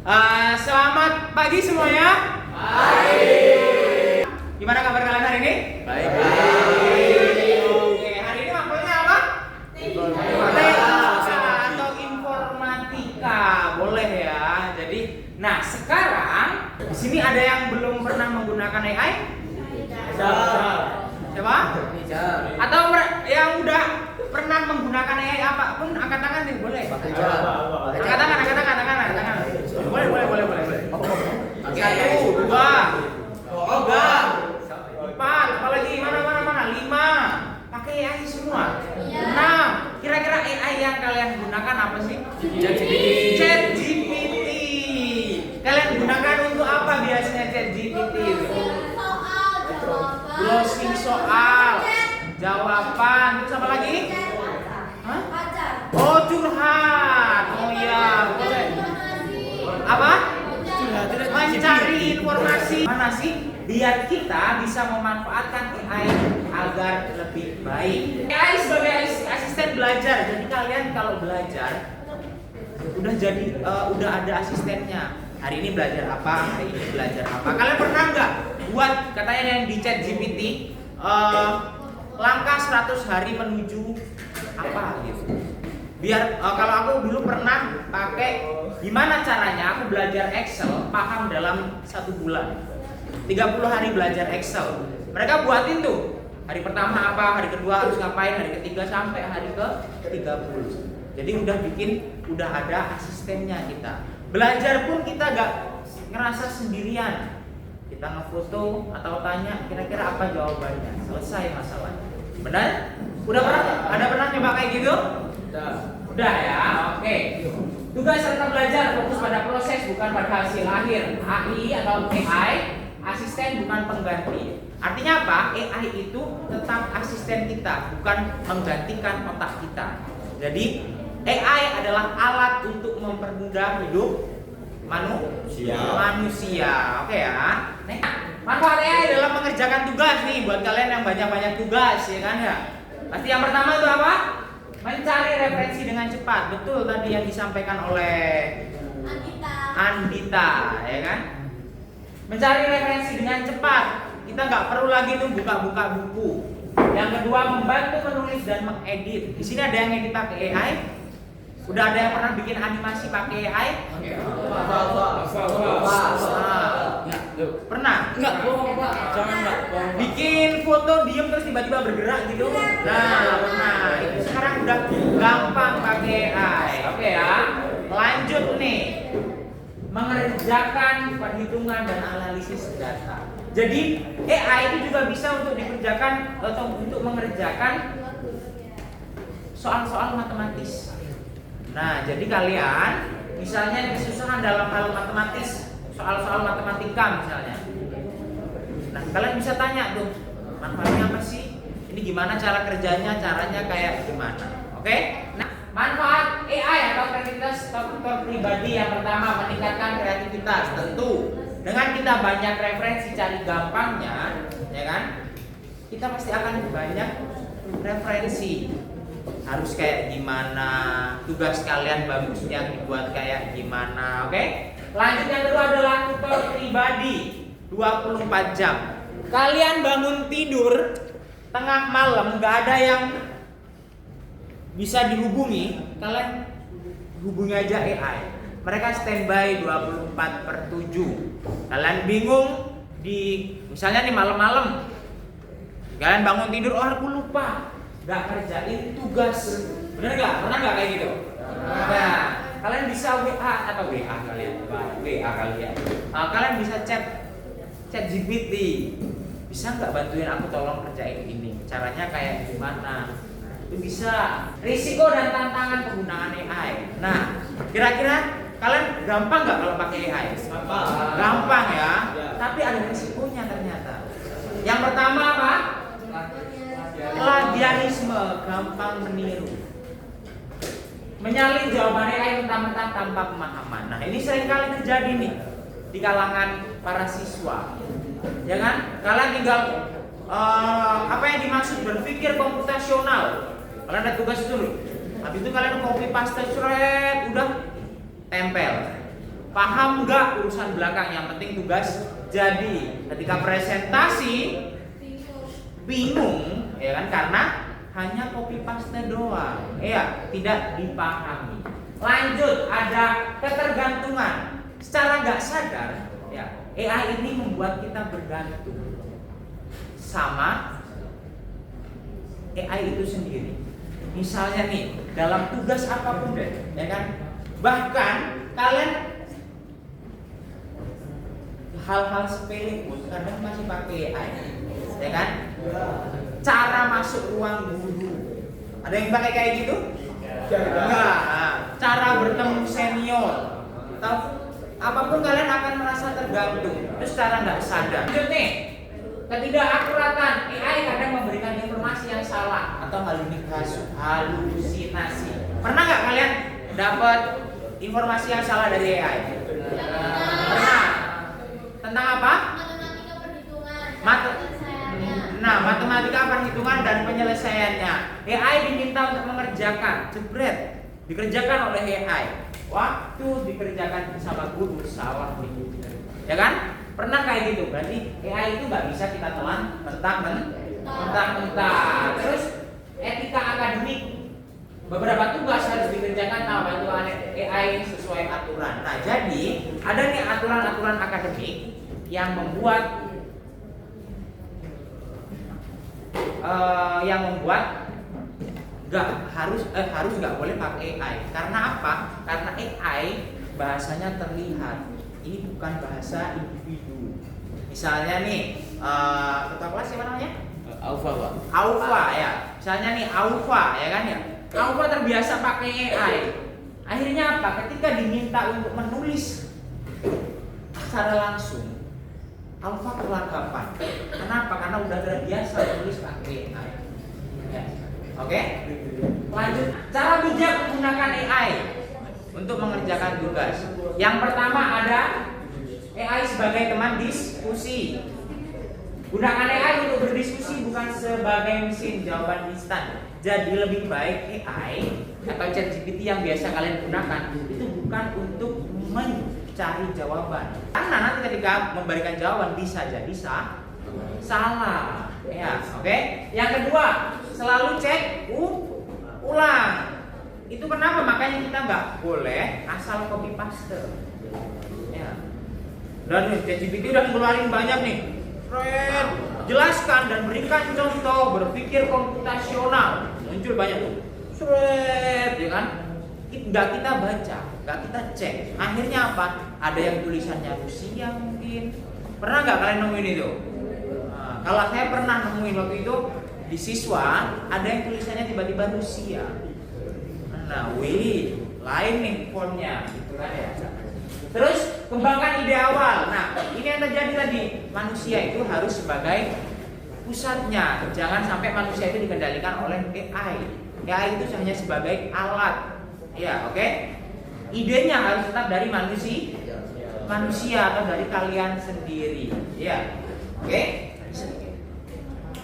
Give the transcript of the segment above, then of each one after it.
Selamat pagi semuanya. Baik. Gimana kabar kalian hari ini? Baik. Oke, hari ini makulnya apa? Teknika atau informatika, boleh ya. Jadi, nah sekarang di sini ada yang belum pernah menggunakan AI? Siapa? Atau yang udah pernah menggunakan AI apapun, angkat tangan nih, boleh? Angkat tangan. Boleh. Satu, dua, tiga, empat, apalagi mana, lima. Pakai AI semua. Enam. Kira-kira AI yang kalian gunakan apa sih? ChatGPT. Kalian gunakan untuk apa biasanya ChatGPT itu? Browsing soal, jawaban, terus apa lagi? Hah? Oh, curhat. Oh iya, boleh. Apa? Mencari informasi. Mana sih? Biar kita bisa memanfaatkan AI agar lebih baik. AI sebagai asisten belajar. Jadi kalian kalau belajar udah ada asistennya. Hari ini belajar apa? Hari ini belajar apa? Kalian pernah nggak buat katanya yang di ChatGPT langkah 100 hari menuju apa gitu? Biar kalau aku dulu pernah pakai gimana caranya aku belajar Excel paham dalam 1 bulan. 30 hari belajar Excel. Mereka buatin tuh. Hari pertama apa, hari kedua harus ngapain, hari ketiga sampai hari ke-30. Jadi udah ada asistennya kita. Belajar pun kita gak ngerasa sendirian. Kita ngefoto atau tanya kira-kira apa jawabannya. Selesai masalahnya. Benar? Ada pernah coba kayak gitu? Udah ya, oke. Tugas serta belajar fokus pada proses bukan pada hasil akhir. AI atau AI, asisten bukan pengganti. Artinya apa? AI itu tetap asisten kita, bukan menggantikan otak kita. Jadi AI adalah alat untuk mempermudah hidup manusia. Oke ya. Nih, manfaat AI dalam mengerjakan tugas nih buat kalian yang banyak tugas ya kan ya. Pasti yang pertama itu apa? Mencari referensi dengan cepat. Betul tadi yang disampaikan oleh Andita ya kan? Mencari referensi dengan cepat. Kita nggak perlu lagi tuh buka-buka buku. Yang kedua, membantu menulis dan mengedit. Di sini ada yang edit pakai AI. Udah ada yang pernah bikin animasi pakai AI? Pernah? Enggak. Bikin foto diem terus tiba-tiba bergerak gitu. Nah, pernah. Itu sekarang udah gampang pakai AI. Oke ya. Lanjut nih. Mengerjakan perhitungan dan analisis data. Jadi AI itu juga bisa untuk dikerjakan atau untuk mengerjakan soal-soal matematis. Nah, jadi kalian misalnya kesusahan dalam hal matematis, soal-soal matematika misalnya. Nah, kalian bisa tanya tuh, manfaatnya apa sih? Ini gimana cara kerjanya, caranya kayak gimana? Oke? Nah, manfaat AI atau kreativitas struktur pribadi yang pertama meningkatkan kreativitas. Tentu dengan kita banyak referensi cari gampangnya, ya kan? Kita pasti akan banyak referensi. Harus kayak gimana, tugas kalian bagusnya dibuat kayak gimana, oke? Lanjut yang kedua adalah tutor pribadi 24 jam. Kalian bangun tidur tengah malam gak ada yang bisa dihubungi, kalian hubungi aja AI. Mereka standby 24/7. Kalian bingung misalnya nih malam-malam, kalian bangun tidur, oh aku lupa, gak kerjain tugas. Bener gak? Pernah gak kayak gitu? Nah, kalian bisa WA kalian. Kalian bisa chat GPT. Bisa nggak bantuin aku tolong kerjain ini? Caranya kayak gimana? Itu bisa. Risiko dan tantangan penggunaan AI. Nah, kira-kira kalian gampang nggak kalau pakai AI? Gampang ya. Tapi ada risikonya ternyata. Yang pertama apa? Plagiarisme, gampang meniru. Menyalin jawaban AI mentah-mentah tanpa pemahaman. Nah, ini sering kali terjadi nih di kalangan para siswa. Ya kan? Kalian tinggal apa yang dimaksud berpikir komputasional. Kalian ada tugas itu loh. Habis itu kalian copy paste udah tempel. paham nggak urusan belakang, yang penting tugas jadi. Ketika presentasi bingung, ya kan, karena hanya copy paste doang, ya tidak dipahami. Lanjut, ada ketergantungan. Secara nggak sadar, ya, AI ini membuat kita bergantung sama AI itu sendiri. Misalnya nih, dalam tugas apapun deh, ya kan, bahkan kalian hal-hal sepele pun kadang masih pakai AI, ya kan? Cara masuk ruang guru, ada yang pakai kayak gitu? Enggak. Cara bertemu senior, atau apapun kalian akan merasa tergantung. Itu secara nggak sadar. Lanjut nih, ketidakakuratan. AI kadang memberikan informasi yang salah atau halusinasi. Pernah nggak kalian dapat informasi yang salah dari AI? Pernah. Tentang apa? Matematika perhitungan. Matematika perhitungan dan penyelesaiannya. AI diminta untuk mengerjakan, jebret, dikerjakan oleh AI. Waktu dikerjakan sama guru salah nih, ya kan? Pernah kayak gitu? Berarti AI itu nggak bisa kita telan mentah-mentah. Terus etika akademik, beberapa tugas harus dikerjakan sama itu AI sesuai aturan. Nah, jadi ada nih aturan-aturan akademik yang membuat harus nggak boleh pakai AI. Karena apa? Karena AI bahasanya terlihat. Ini bukan bahasa individu. Misalnya nih, ketua kelas siapa namanya? Aufa, Pak. Aufa ya. Misalnya nih Aufa, ya kan ya. Aufa terbiasa pakai AI. Akhirnya apa? Ketika diminta untuk menulis secara langsung, Aufa kelagapan. Kenapa? Karena udah terbiasa menulis pakai AI. Ya. Oke? Lanjut. Cara bijak menggunakan AI untuk mengerjakan tugas. Yang pertama ada AI sebagai teman diskusi. Gunakan AI untuk berdiskusi, bukan sebagai mesin jawaban instan. Jadi lebih baik AI atau ChatGPT yang biasa kalian gunakan itu bukan untuk mencari jawaban. Karena nanti ketika memberikan jawaban bisa jadi salah. Ya, oke? Yang kedua, selalu cek ulang. Itu kenapa makanya kita nggak boleh asal copy paste. Ya. Dan ChatGPT udah ngeluarin banyak nih. Jelaskan dan berikan contoh berpikir komputasional. Muncul banyak tuh. Ya kan? Nggak kita baca, nggak kita cek. Akhirnya apa? Ada yang tulisannya Rusia mungkin. Pernah nggak kalian nemuin itu? Nah, kalau saya pernah nemuin waktu itu di siswa, ada yang tulisannya tiba-tiba Rusia. Nah, lain nih fontnya, gitu kan ya. Terus kembangkan ide awal. Nah, ini yang terjadi tadi. Manusia itu harus sebagai pusatnya. Jangan sampai manusia itu dikendalikan oleh AI. AI itu hanya sebagai alat. Ya, oke? Idenya harus tetap dari manusia atau dari kalian sendiri. Ya, oke?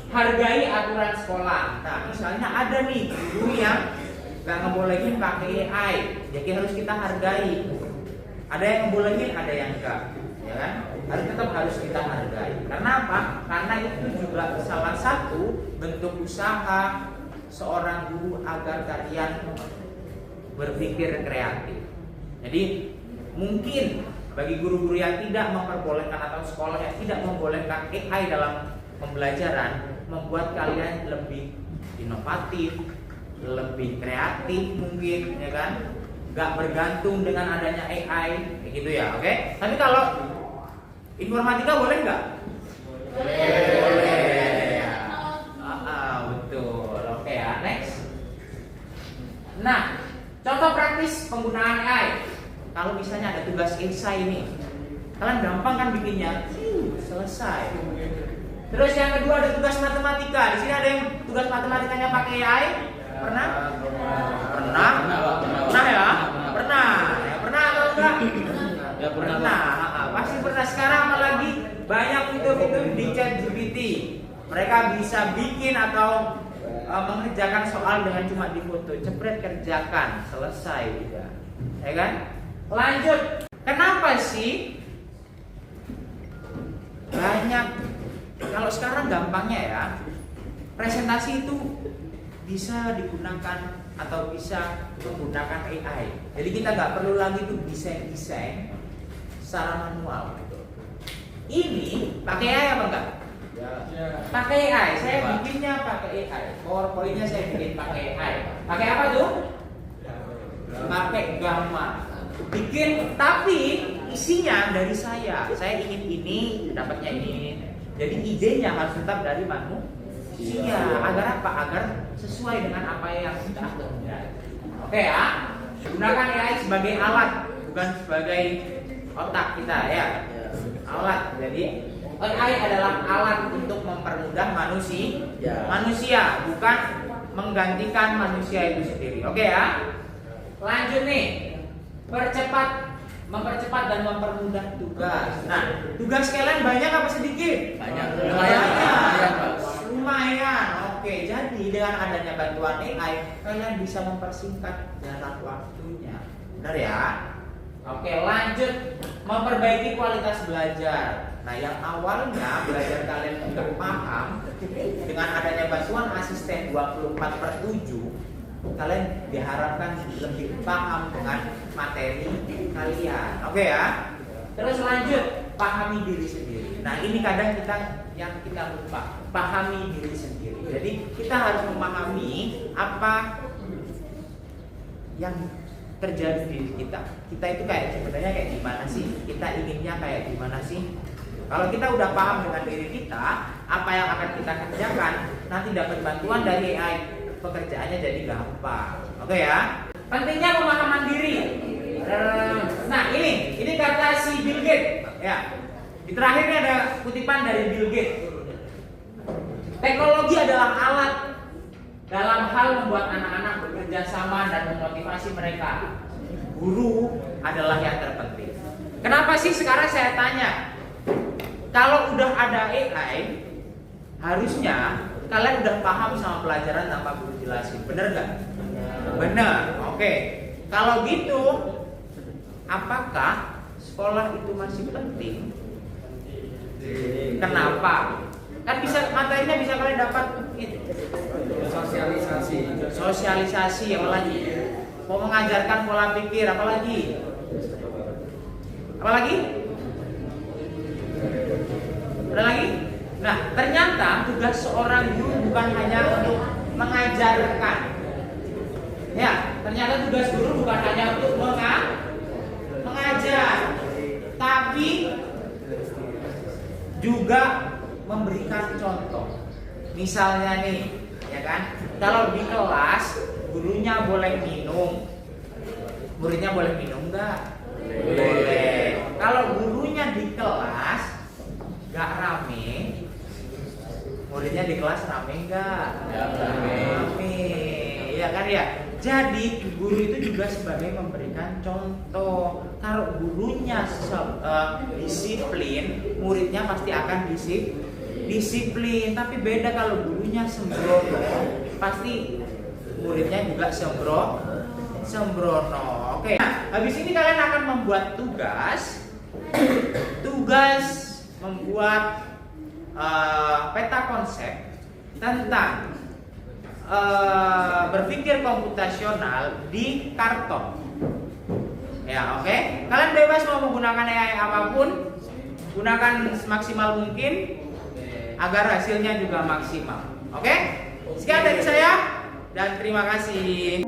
Hargai aturan sekolah. Nah, misalnya ada nih guru yang nggak ngebolehin pakai AI, jadi harus kita hargai. Ada yang ngebolehin, ada yang enggak, ya kan? Harus kita hargai. Karena apa? Karena itu juga salah satu bentuk usaha seorang guru agar kalian berpikir kreatif. Jadi mungkin bagi guru-guru yang tidak memperbolehkan atau sekolah yang tidak membolehkan AI dalam pembelajaran, membuat kalian lebih inovatif, lebih kreatif mungkin, ya kan? Gak bergantung dengan adanya AI, kayak gitu ya, oke? Tapi kalau informatika boleh nggak? Boleh. Betul. Oke ya, next. Nah, contoh praktis penggunaan AI. Kalau misalnya ada tugas esai ini, kalian gampang kan bikinnya? Selesai. Terus yang kedua ada tugas matematika. Di sini ada yang tugas matematikanya pakai AI? Pernah? Pernah ya? Pernah atau enggak? Ya pernah. Pasti pernah. Sekarang apalagi banyak fitur-fitur di ChatGPT. Mereka bisa bikin atau mengerjakan soal dengan cuma difoto, jepret kerjakan, selesai juga. Ya kan? Lanjut. Kenapa sih banyak, kalau sekarang gampangnya ya, presentasi itu bisa digunakan atau bisa menggunakan AI. Jadi kita nggak perlu lagi tuh desain secara manual. Ini pakai AI apa enggak? Ya. Pakai AI. Saya Pak. bikinnya pakai AI. PowerPoint-nya saya bikin pakai AI. Pakai apa tuh? Pakai gambar. Bikin, tapi isinya dari saya. Saya ingin ini, dapatnya ini. Jadi idenya harus tetap dari manusia. Agar apa? Agar sesuai dengan apa yang kita kerjakan. Oke ya. Gunakan AI sebagai alat, bukan sebagai otak kita ya. Alat. Jadi AI adalah alat untuk mempermudah manusia, bukan menggantikan manusia itu sendiri. Oke ya. Lanjut nih. Mempercepat dan mempermudah tugas. Nah, tugas kalian banyak apa sedikit? Banyak. Lumayan. Pak. Lumayan. Oke, jadi dengan adanya bantuan AI, kalian bisa mempersingkat jarak waktunya. Benar ya? Oke, lanjut. Memperbaiki kualitas belajar. Nah, yang awalnya belajar kalian nggak paham, dengan adanya bantuan asisten 24/7, kalian diharapkan lebih paham dengan materi kalian. Oke ya. Terus lanjut, pahami diri sendiri. Nah, ini kadang kita lupa, pahami diri sendiri. Jadi kita harus memahami apa yang terjadi di diri kita. Kita itu sebenarnya kayak gimana sih? Kita inginnya kayak gimana sih? Kalau kita udah paham dengan diri kita, apa yang akan kita kerjakan, nanti dapat bantuan dari AI, pekerjaannya jadi gampang. Oke ya. Pentingnya pemahaman diri. Nah, ini kata si Bill Gates ya. Di terakhirnya ada kutipan dari Bill Gates. Teknologi adalah alat dalam hal membuat anak-anak bekerja sama dan memotivasi mereka. Guru adalah yang terpenting. Kenapa sih sekarang saya tanya? Kalau udah ada AI, harusnya kalian udah paham sama pelajaran tanpa guru jelasin. Bener nggak? Bener. Oke. Kalau gitu, apakah sekolah itu masih penting? Kenapa? Kan bisa materinya bisa kalian dapat itu. Sosialisasi apa lagi? Mau mengajarkan pola pikir apa lagi? Apa lagi? Ada lagi? Nah, ternyata tugas seorang guru bukan hanya untuk mengajarkan. Ya, ternyata tugas guru bukan hanya untuk mengajar, tapi juga memberikan contoh. Misalnya nih, ya kan? Kalau di kelas gurunya boleh minum, muridnya boleh minum nggak? Boleh. Kalau gurunya di kelas nggak rame, muridnya di kelas rame nggak? Rame, ya kan ya. Jadi guru itu juga sebagai memberikan contoh. Kalau gurunya disiplin, muridnya pasti akan disiplin. Tapi beda kalau gurunya sembrono, pasti muridnya juga sembrono. Oke. Nah, habis ini kalian akan membuat tugas membuat peta konsep tentang berpikir komputasional di karton. Ya, oke. Kalian bebas mau menggunakan AI apapun, gunakan semaksimal mungkin agar hasilnya juga maksimal. Oke? Sekian dari saya dan terima kasih.